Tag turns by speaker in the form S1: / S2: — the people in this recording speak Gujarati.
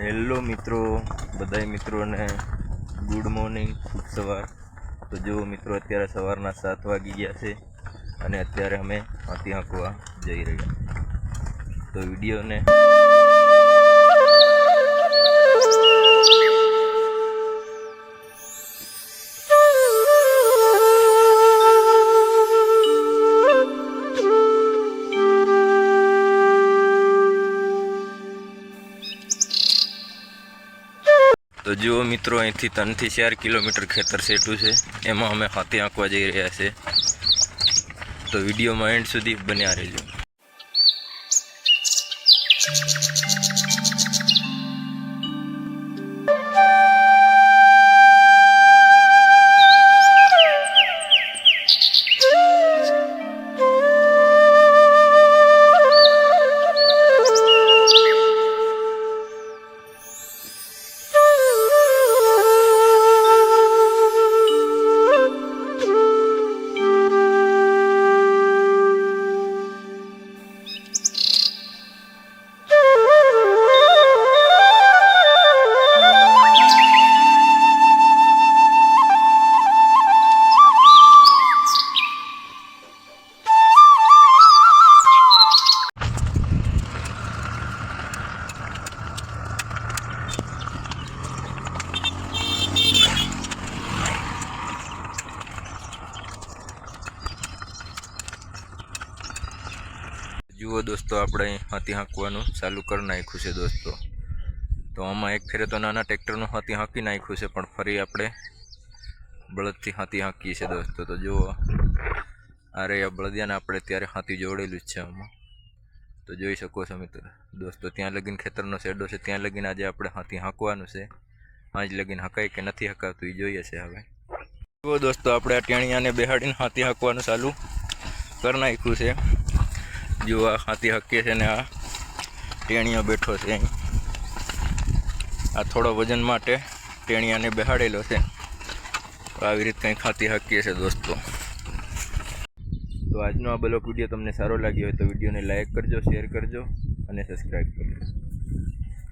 S1: હેલો મિત્રો, બધાય મિત્રોને ગુડ મોર્નિંગ, શુભ સવાર। તો જો મિત્રો અત્યારે સવારના 7 વાગી ગયા છે અને અત્યારે અમે હાથી હાંકવા જઈ રહ્યા। તો વિડીયોને तो जो मित्रों अहींथी 3 થી 4 કિલોમીટર खेतर सेटू है एम अमे हाथी हांकवा जई रह्या छे। तो विडियो में एंड सुधी बन्या रहेजो। जुओ दोस्तों, આપણે हाथी हांकવાનું चालू कर नाख्યું છે दोस्तों। तो आमां एक फेरे तो नाना ट्रेक्टरનું हाथी हांकी नाख्યું છે, पण फरी આપણે બળદથી हाथी हांकीએ છીએ दोस्तों। तो जुओ आ रे બળદિયાને આપણે ત્યારે हाथी જોડેલું છે આમાં। तो જોઈ શકો છો મિત્રો दोस्तों, ત્યાં લગીન ખેતરનો શેડો છે, ત્યાં લગીન આજે આપણે हाथी હાંકવાનું છે। આજ લગીન હકાય કે નથી હકાતું એ જોઈએ છે હવે। જુઓ दोस्तों, આપણે આ ટેણિયાને બેહાડીને हाथी હાંકવાનું ચાલુ કરી નાખ્યું છે। जो आ हाथी हके से ने आ टेणिया बैठो से आ थोड़ा वजन माटे टेणिया ने बेहाड़ेलो से। આવી રીત કંઈક હાથી હકીએ છે दोस्तों। तो આજનો આ બ્લોગ વિડીયો તમને સારો લાગ્યો હોય તો વિડીયોને લાઈક કરજો, શેર કરજો અને સબસ્ક્રાઈબ કરજો।